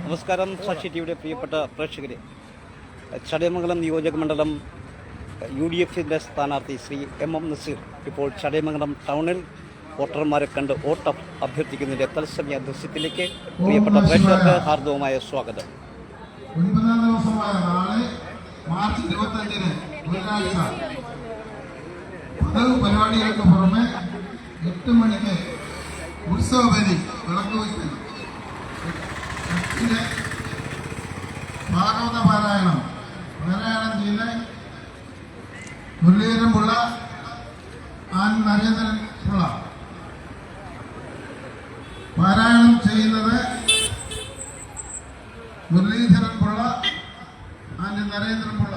നമസ്കാരം. സാക്ഷി ടിവിയുടെ പ്രിയപ്പെട്ട പ്രേക്ഷകരെ, ചടയമംഗലം നിയോജക മണ്ഡലം UDF സ്ഥാനാർത്ഥി ശ്രീ M നസീർ ഇപ്പോൾ ചടയമംഗലം ടൗണിൽ വോട്ടർമാരെ കണ്ട് വോട്ട് അഭ്യർത്ഥിക്കുന്നതിന്റെ തത്സമയ ദൃശ്യത്തിലേക്ക് പ്രിയപ്പെട്ട പ്രേക്ഷകർക്ക് ഹാർദവമായ സ്വാഗതം. 9-ാം ദിവസമായ നാളെ മാർച്ച് 25-ന് ബുധനാഴ്ച പതിവ് പരിപാടികൾക്ക് പുറമെ 8 മണിക്ക് ഉത്സവബലി വിളക്കുവയ്ക്കൽ ഭാഗവത പാരായണം ചെയ്ത് മുരളീധരൻ പിള്ള നരേന്ദ്രൻ പിള്ള പാരായണം ചെയ്യുന്നത് മുരളീധരൻ പിള്ള നരേന്ദ്രൻ പിള്ള.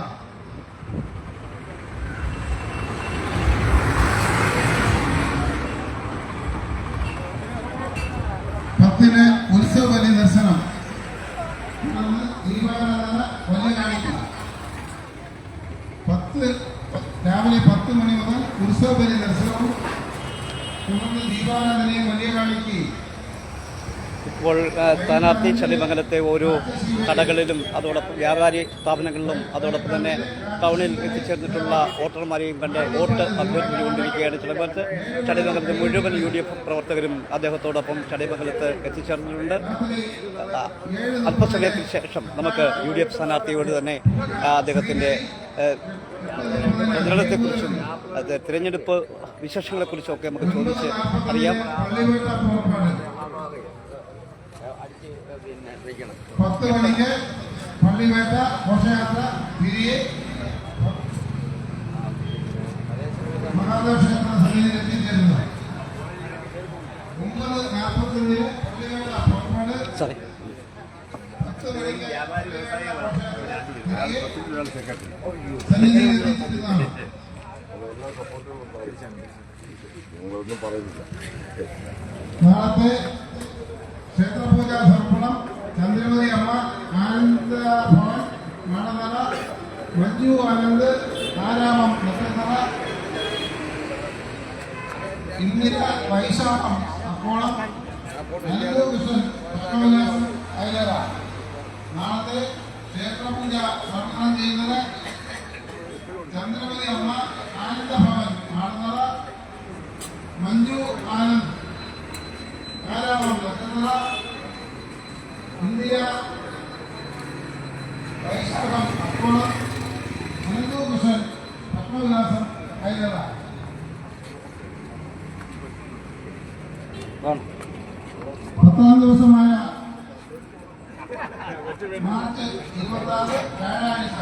ന് ഉത്സവബലി ദർശനം, ദീപാരാധന വലിയ കാണിക്കുക. രാവിലെ 10 മണി മുതൽ ഉത്സവബലി ദർശനവും തുടർന്ന് ദീപാരാധനയും വലിയ കാണിക്കുകയും. ഇപ്പോൾ സ്ഥാനാർത്ഥി ചടയമംഗലത്തെ ഓരോ കടകളിലും അതോടൊപ്പം വ്യാപാരി സ്ഥാപനങ്ങളിലും അതോടൊപ്പം തന്നെ ടൗണിൽ എത്തിച്ചേർന്നിട്ടുള്ള വോട്ടർമാരെയും കണ്ട് വോട്ട് അഭ്യർത്ഥിച്ചുകൊണ്ടിരിക്കുകയാണ്. ചടയമംഗലത്തെ മുഴുവൻ UDF പ്രവർത്തകരും അദ്ദേഹത്തോടൊപ്പം ചടയമംഗലത്ത് എത്തിച്ചേർന്നിട്ടുണ്ട്. അല്പസമയത്തിന് ശേഷം നമുക്ക് UDF സ്ഥാനാർത്ഥിയോട് തന്നെ അദ്ദേഹത്തിൻ്റെ പ്രചരണത്തെക്കുറിച്ചും തിരഞ്ഞെടുപ്പ് വിശേഷങ്ങളെക്കുറിച്ചും ഒക്കെ നമുക്ക് ചോദിച്ച് അറിയാം. 10 മണിക്ക് പള്ളിവേട്ട ഘോഷയാത്ര തിരികെ മഹാദേവ ക്ഷേത്ര സന്നിധിയിൽ എത്തിച്ചേരുന്നു. 9:45 പള്ളിവേട്ട പുറപ്പാട്. 10 മണിക്ക് സന്നിധിയിൽ എത്തിച്ചേരുന്നതാണ്. നാളത്തെ ക്ഷേത്രപൂജാ സമർപ്പണം ചന്ദ്രമതി അമ്മ ആനന്ദ ഭവൻ മണനറ മഞ്ജു ആനന്ദ് ആരാമം നത്തനറ ഇന്ദിര വൈശാഖം അക്കോളം കൃഷ്ണൻ കൃഷ്ണവിലാസം ഐലറ. നാളത്തെ ക്ഷേത്രപൂജ സമർപ്പണം ചെയ്യുന്നത് ചന്ദ്രമതി അമ്മ ആനന്ദ ഭവൻ മണനറ മഞ്ജു ആനന്ദ് ആരാമം നത്തനറ ഇന്ത്യ വൈശാഖം അക്കോളം കൃഷ്ണൻ പത്മവിലാസം ഐലറ. 10-ാം ദിവസമായ മാർച്ച് 26 വ്യാഴാഴ്ച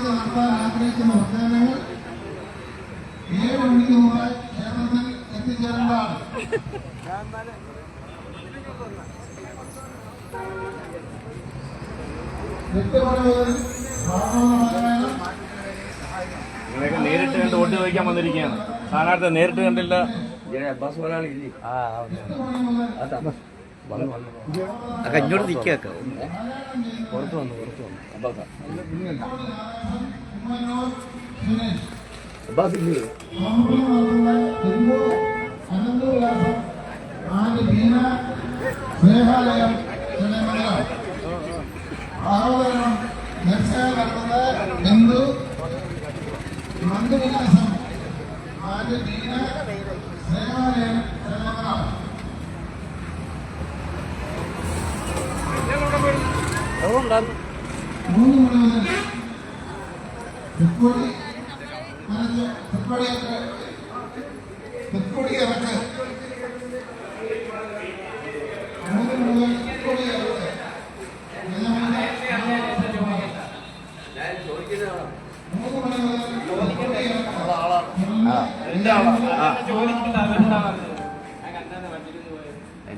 നടത്താൻ ആഗ്രഹിക്കുന്ന പ്രത്യേകങ്ങൾ 7 മണിക്ക് മുമ്പായി ക്ഷേത്രത്തിൽ എത്തിച്ചേരേണ്ടതാണ്. നിങ്ങളൊക്കെ നേരിട്ട് കണ്ട് വോട്ട് ചോദിക്കാൻ വന്നിരിക്കുകയാണ്. സ്ഥാനാർത്ഥി നേരിട്ട് കണ്ടില്ല. ഇങ്ങോട്ട് നിൽക്കുക. പുറത്ത് വന്നു സ്നേഹാലയം ആഹ്വാനം ദർശനം നടത്തുന്നത് ബിന്ദു മന്ദവിലാസം ആദ്യ ദീന സ്നേഹാലയം 3 മണി മുതൽ തെക്കോടി ഇറക്ക് 3 മുതൽ തെക്കോടി ഇറക്ക്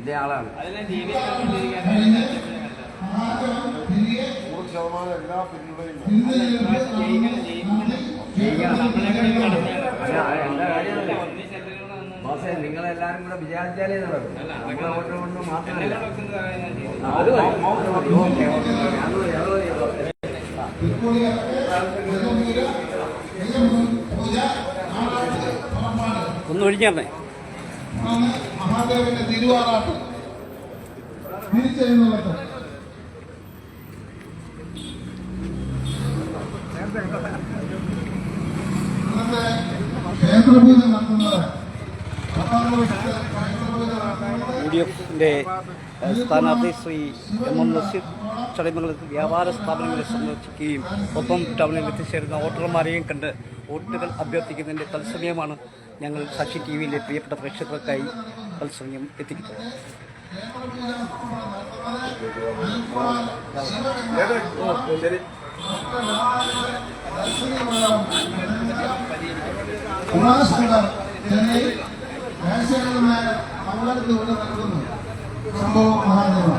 എൻ്റെ ആളാണ്. കഴിഞ്ഞ് മഹാദേവൻ തിരികെ എന്താ കാര്യമല്ല ബോസേ, നിങ്ങളെല്ലാവരും കൂടെ വിചാരിച്ചാലേ നടക്കും. നമ്മളെ വോട്ട് കൊണ്ട് മാത്രമല്ല. അത് മതി. ഓക്കെ പൂജ ഒന്ന് ഒഴിഞ്ഞേ. മഹാദേവന്റെ തിരുവാറാട്ട് തിരിച്ചെഴുന്നള്ളത്ത് ഇന്നത്തെ ക്ഷേത്രപൂജ നടത്തുന്നത് UDFിൻ്റെ സ്ഥാനാർത്ഥി ശ്രീ MM നസീർ ചടയമംഗലത്ത് വ്യാപാര സ്ഥാപനങ്ങളെ സന്ദർശിക്കുകയും ഒപ്പം ടൗണിൽ എത്തിച്ചേരുന്ന വോട്ടർമാരെയും കണ്ട് വോട്ടുകൾ അഭ്യർത്ഥിക്കുന്നതിൻ്റെ തത്സമയമാണ് ഞങ്ങൾ സാക്ഷി ടി വിയിലെ പ്രിയപ്പെട്ട പ്രേക്ഷകർക്കായി തത്സമയം എത്തിക്കുന്നത്. ഉമാശങ്കർ ചെന്നൈ രാജശേഖരൻ മംഗളത്തിൽ ഇവിടെ നടക്കുന്നു. സംഭവം മഹാദേവ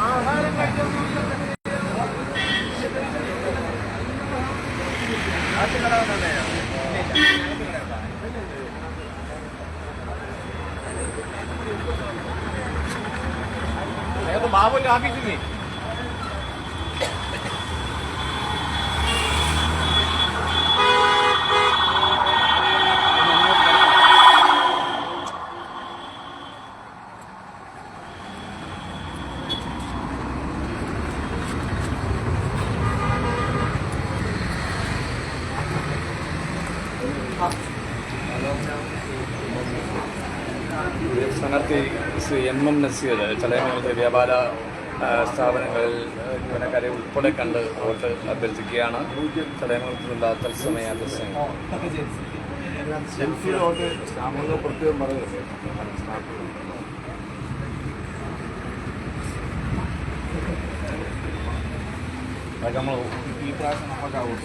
ആഹാരം കഴിച്ചൊന്നും ബാബുവിന്റെ ഓഫീസിൽ സ്ഥാനാർത്ഥി ശ്രീ MM നസീർ ചടയമംഗലത്തെ വ്യാപാര സ്ഥാപനങ്ങളിൽ ജീവനക്കാരെ ഉൾപ്പെടെ കണ്ട് വോട്ട് അഭ്യർത്ഥിക്കുകയാണ്. ചടയമംഗലത്തിലുള്ള തത്സമയ ദൃശ്യങ്ങൾ. പ്രത്യേകം പറയുന്നത് നമ്മൾ ഈ പ്രാവശ്യം നമുക്കാവും.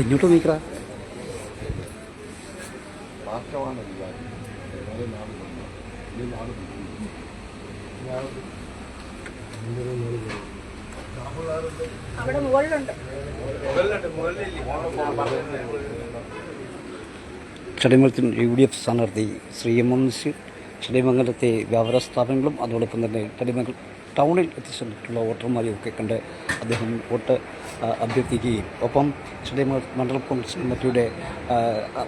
ഇങ്ങോട്ട് നീക്കടാ. അവിടെ മുകളിലുണ്ട്. ചടയമംഗലത്തിൽ UDF സ്ഥാനാർത്ഥി ശ്രീ MM നസീർ ചടയമംഗലത്തെ വ്യാപാര സ്ഥാപനങ്ങളും അതോടൊപ്പം തന്നെ ചടയമംഗലം ടൗണിൽ എത്തിച്ചിട്ടുള്ള വോട്ടർമാരെയും ഒക്കെ കണ്ട് അദ്ദേഹം വോട്ട് അഭ്യർത്ഥിക്കുകയും ഒപ്പം ചടയമംഗലം മണ്ഡലം കോൺഗ്രസ് കമ്മിറ്റിയുടെ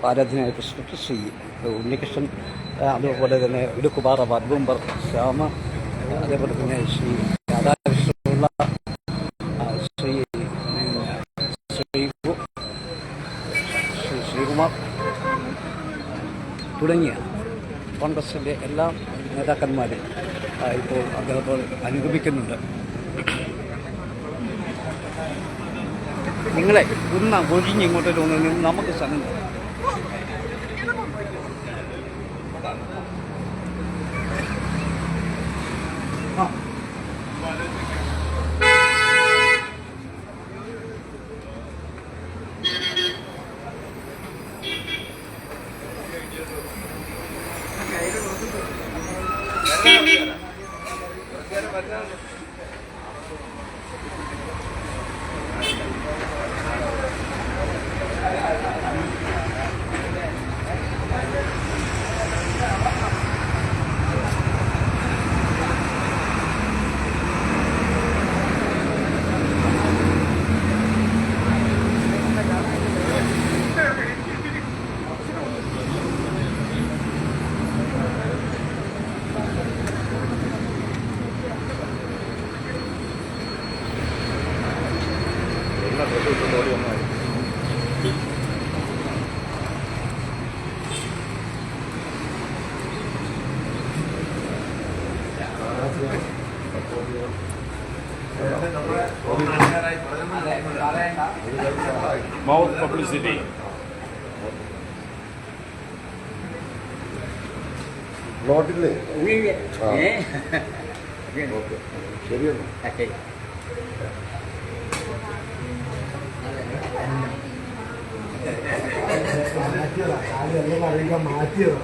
ആരാധനായ പ്രസിഡന്റ് ശ്രീ ഉണ്ണികൃഷ്ണൻ, അതുപോലെ തന്നെ ഇടുക്കുപാറ വാർഡ് മെമ്പർ ശ്യാമ, അതേപോലെ തന്നെ ശ്രീ രാധാകൃഷ്ണപിള്ള, ശ്രീകുമാർ തുടങ്ങിയ കോൺഗ്രസിൻ്റെ എല്ലാ നേതാക്കന്മാരും ഇപ്പോൾ അദ്ദേഹത്തോട് അനുഗമിക്കുന്നുണ്ട്. നിങ്ങളെ ഒന്ന് ഒഴിഞ്ഞ് ഇങ്ങോട്ടേക്ക് വന്നു നമുക്ക് സ്ഥലം mouth publicity. നോട്ടില്ലേ ഓക്കെ ശരിയെന്ന് മാറ്റിയതാ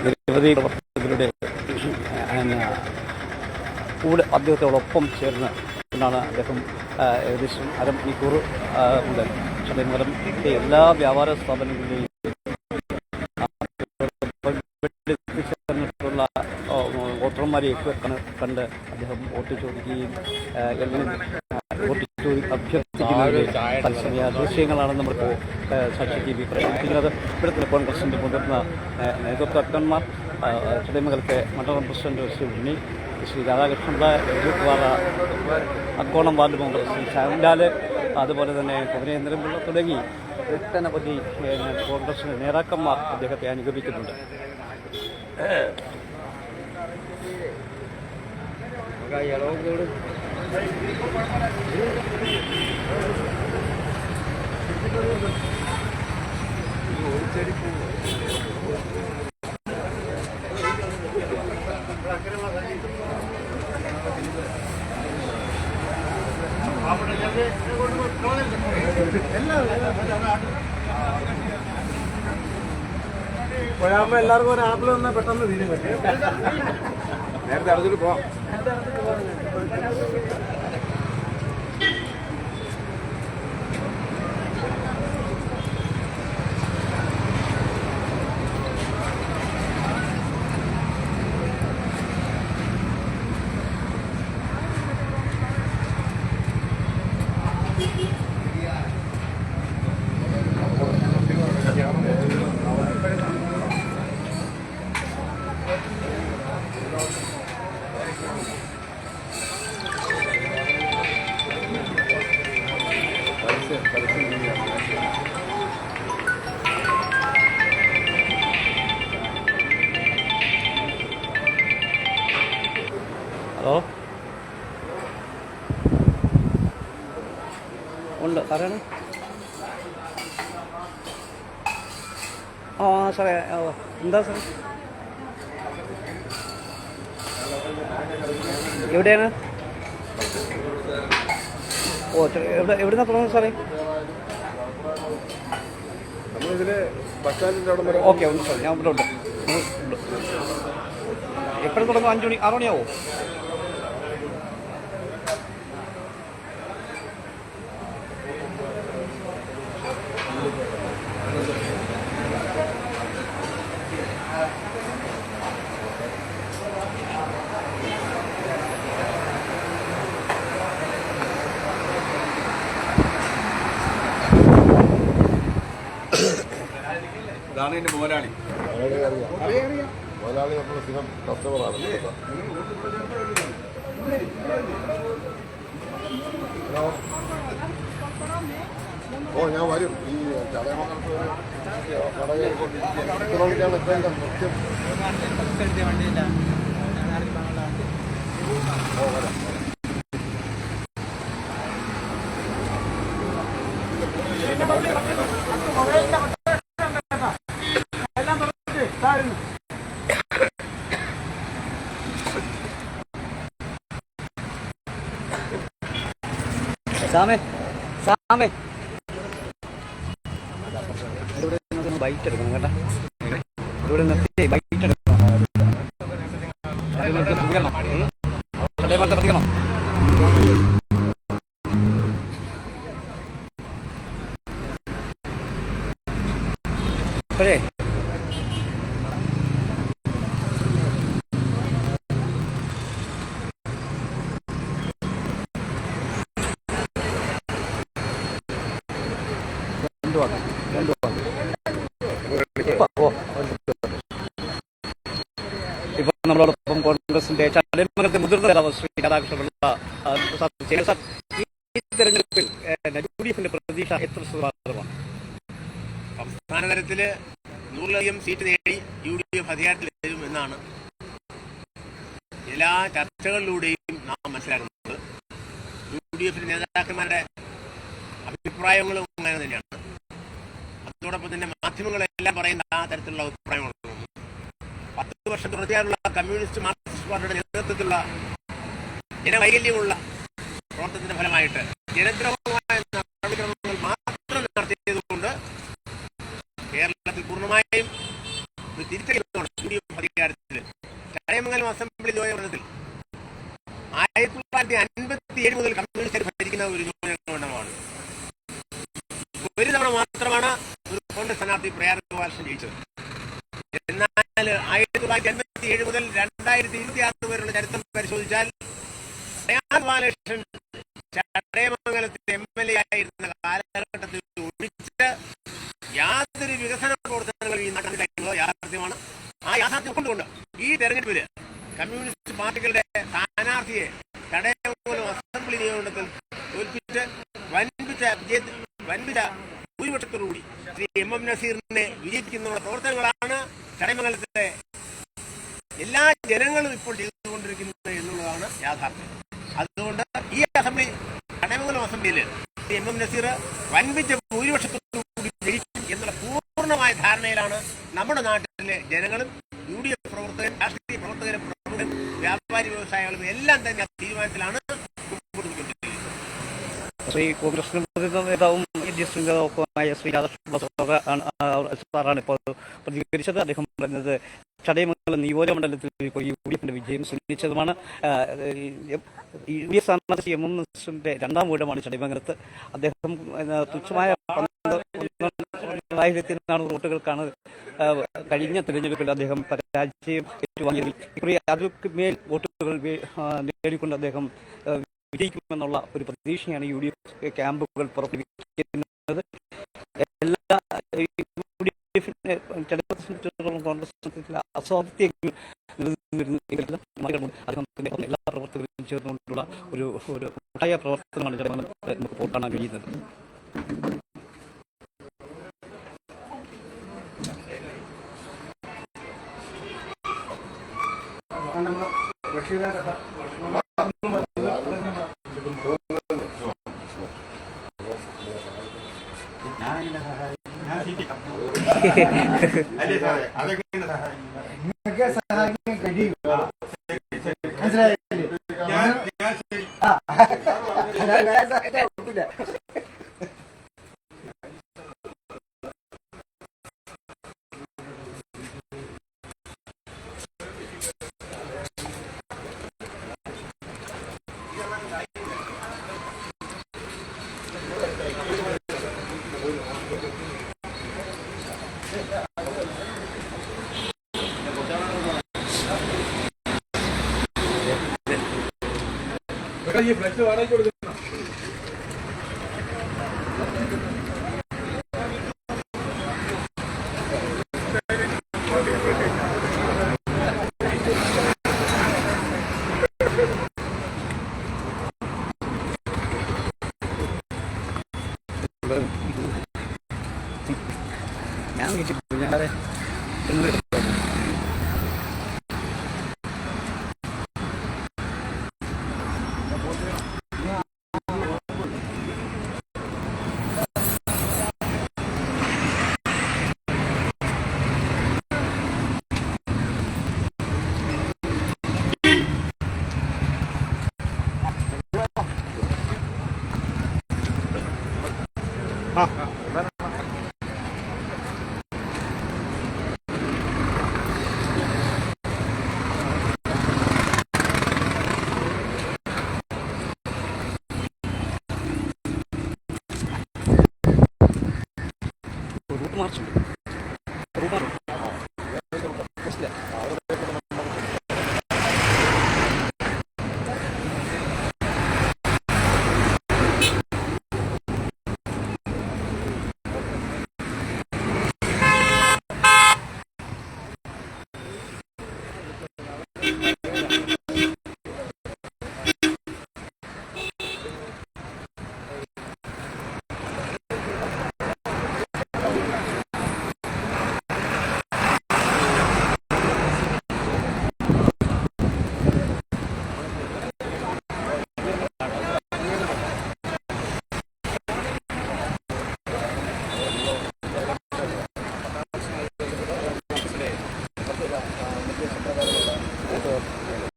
നിരവധി പ്രവർത്തകരുടെ കൂടെ അദ്ദേഹത്തോടൊപ്പം ചേർന്ന് കൊണ്ടാണ് അദ്ദേഹം ഏകദേശം അരമണിക്കൂർ മുതൽ ചടയമംഗലത്തെ എല്ലാ വ്യാപാര സ്ഥാപനങ്ങളിലെയും എത്തിച്ചേർന്നിട്ടുള്ള വോട്ടർമാരെയൊക്കെ കണ്ട് അദ്ദേഹം വോട്ട് ചോദിക്കുകയും അഭ്യർത്ഥിക്കുന്നതിന്റെ തത്സമയ ദൃശ്യങ്ങളാണ് നമ്മളിപ്പോൾ സാക്ഷി ടി വി പ്രദർശിപ്പിക്കുന്നത്. ഇവിടുത്തെ കോൺഗ്രസിൻ്റെ മുതിർന്ന നേതൃത്വക്കന്മാർ ചടയമംഗലത്തെ മണ്ഡലം പ്രസിഡന്റ് ശ്രീ ഉണ്ണി, ശ്രീ രാധാകൃഷ്ണപിള്ള, എഴുത്തുപാറ അക്കോണം വാർഡ് മെമ്പർ ശ്രീ ശാന്താല്, അതുപോലെ തന്നെ കുമരേന്ദ്രൻപിള്ള തുടങ്ങി ഒട്ടനവധി കോൺഗ്രസിൻ്റെ നേതാക്കന്മാർ അദ്ദേഹത്തെ അനുഗമിക്കുന്നുണ്ട്. പോയാകുമ്പോ എല്ലാവർക്കും ഒരു ആപ്പിൾ വന്നാൽ പെട്ടെന്ന് തീരും പറ്റും. നേരത്തെ അടുത്തിട്ട് പോവാം. ഹലോ, ഉണ്ട് സാറാണ്. സാറേ, എന്താ സാറേ, എവിടെയാണ്? എവിടുന്നാ തുടങ്ങുന്നത് സാറേ? നമ്മളിതില് ബസ് സ്റ്റാൻഡിൻ്റെ അവിടെ വരെ. ഓക്കെ, ഉണ്ട് സാർ, ഞാൻ ഇവിടെ ഉണ്ട്. എപ്പോഴും തുടങ്ങും? 5 മണി 6 മണിയാവോ? ഇതാണ് എൻ്റെ മുതലാളി. മുതലാളി നമ്മുടെ സ്ഥിരം കസ്റ്റമറാണ്. ഓ, ഞാൻ വരും. ഈ ചടയമംഗലത്ത് കടയിലാണ് ഇപ്പം മുഖ്യം. ഓ, വരാം. സാമേ, സാമേ, ഇവിടെ നിന്ന് ബൈറ്റ് എടുക്കണം കേട്ടോ. ഇവിടെ നിർത്തി ബൈറ്റ് എടുക്കണം. പ്രതികരണം അപ്പോഴേ ഇപ്പൊ നമ്മളോടൊപ്പം കോൺഗ്രസിന്റെ ചടയമംഗലത്തെ മുതിർന്ന നേതാവ് ശ്രീ രാധാകൃഷ്ണപിള്ള സാർ, ഈ തെരഞ്ഞെടുപ്പിൽ UDF-ന്റെ പ്രതീക്ഷ എത്ര സുധാകരമാണ്? സംസ്ഥാന തലത്തില് 100-ലധികം സീറ്റ് നേടി UDF അധികാരത്തിൽ വരുമെന്നാണ് എല്ലാ ചർച്ചകളിലൂടെയും നാം മനസ്സിലാക്കുന്നത്. UDF-ന്റെ നേതാക്കന്മാരുടെ അഭിപ്രായങ്ങളും അങ്ങനെ തന്നെയാണ്. അതോടൊപ്പം തന്നെ മാധ്യമങ്ങളെല്ലാം പറയുന്ന ആ തരത്തിലുള്ള അഭിപ്രായങ്ങളും 10 വർഷം തുടർച്ചയായുള്ള കമ്മ്യൂണിസ്റ്റ് മാർക്സിസ്റ്റ് പാർട്ടിയുടെ നേതൃത്വത്തിലുള്ള ജനവൈകല്യമുള്ള പ്രവർത്തനത്തിന്റെ ഫലമായിട്ട് ജനദ്രോഹമായ നടപടിക്രമങ്ങൾ മാത്രം നടത്തിയതുകൊണ്ട് കേരളത്തിൽ പൂർണ്ണമായും തിരിച്ചറിയുന്നതാണ് UDF അധികാരത്തിൽ. ചടയമംഗലം അസംബ്ലി നിയോജകമണ്ഡലത്തിൽ 1957 മുതൽ കമ്മ്യൂണിസ്റ്റ് ഭരിക്കുന്ന ഒരു നിയോജകമണ്ഡലമാണ്. ഒരു തവണ മാത്രമാണ് ഒരു കോൺഗ്രസ് സ്ഥാനാർത്ഥി പ്രയാർ ഗോപാലകൃഷ്ണൻ ജയിച്ചത്. എന്നാൽ 1957 മുതൽ 2026 വരെയുള്ള ചരിത്രം പരിശോധിച്ചാൽ പ്രയാർ ഗോപാലകൃഷ്ണൻ ചടയമംഗലത്തിൽ MLA ആയിരുന്ന കാലഘട്ടത്തിൽ ഒഴിച്ച് യാതൊരു വികസന പ്രവർത്തനങ്ങളും ഈ നാട്ടിൽ യാഥാർത്ഥ്യമാണ്. ആ യാഥാർത്ഥ്യം കൊണ്ടുകൊണ്ട് ഈ തെരഞ്ഞെടുപ്പില് കമ്മ്യൂണിസ്റ്റ് പാർട്ടികളുടെ സ്ഥാനാർത്ഥിയെ ചടയമംഗലം അസംബ്ലി നിയമത്തിൽ തോൽപ്പിച്ച് വൻപിച്ച ഭൂരിപക്ഷത്തോടുകൂടി ശ്രീ MM നസീറിനെ വിജയിപ്പിക്കുന്ന പ്രവർത്തനങ്ങളാണ് ചടയമംഗലത്തെ എല്ലാ ജനങ്ങളും ഇപ്പോൾ ചെയ്തുകൊണ്ടിരിക്കുന്നത് എന്നുള്ളതാണ് യാഥാർത്ഥ്യം. അതുകൊണ്ട് ഈ അസംബ്ലി ചടയമംഗലം അസംബ്ലിയിൽ ശ്രീ MM നസീർ വൻപിച്ച ഭൂരിപക്ഷത്തോടുകൂടി ജയിക്കും എന്നുള്ള പൂർണ്ണമായ ധാരണയിലാണ് നമ്മുടെ നാട്ടിലെ ജനങ്ങളും UDF പ്രവർത്തകരും രാഷ്ട്രീയ പ്രവർത്തകരും പ്രമുഖരും വ്യാപാരി വ്യവസായികളും എല്ലാം തന്നെ ആ തീരുമാനത്തിലാണ് മുമ്പോട്ട് പോയിക്കൊണ്ടിരിക്കുന്നത്. ശ്രീ കോൺഗ്രസ് നേതാവും നേതാവുമായ ശ്രീ രാധാകൃഷ്ണപിള്ള സാറാണ് ഇപ്പോൾ പ്രതികരിച്ചത്. അദ്ദേഹം പറഞ്ഞത് ചടയമംഗലം നിയോജകമണ്ഡലത്തിൽ ഇപ്പോൾ UDF-ന്റെ വിജയം സുനിശ്ചിതമാണ്. UDF സ്ഥാനാർത്ഥി MM നസീറിന്റെ രണ്ടാം ഊഴമാണ് ചടയമംഗലത്ത്. അദ്ദേഹം തുച്ഛമായ 1,400 വോട്ടുകൾക്കാണ് കഴിഞ്ഞ തെരഞ്ഞെടുപ്പിൽ അദ്ദേഹം പരാജയം ഏറ്റുവാങ്ങിയതിൽ ഇക്കുറി അതിന് മേൽ വോട്ടുകൾ നേടിക്കൊണ്ട് അദ്ദേഹം വിജയിക്കുമെന്നുള്ള ഒരു പ്രതീക്ഷയാണ് UDF ക്യാമ്പുകൾ പുറപ്പെടുവിക്കുന്നത്. എല്ലാ കോൺഗ്രസ് അസ്വാസ്ഥ്യങ്ങൾ അദ്ദേഹത്തിന്റെ എല്ലാ പ്രവർത്തകരും ചേർന്നുകൊണ്ടുള്ള ഒരു കൂട്ടായ പ്രവർത്തനമാണ് നമുക്ക് കാണാൻ കഴിയുന്നത്. സഹായിക്കാൻ കഴിയും. മനസ്സിലായില്ലേ? ഈ ഫ്ലക്സ് വാടകയ്ക്ക് കൊടുക്കുന്നു. ഞാൻ മാർച്ച്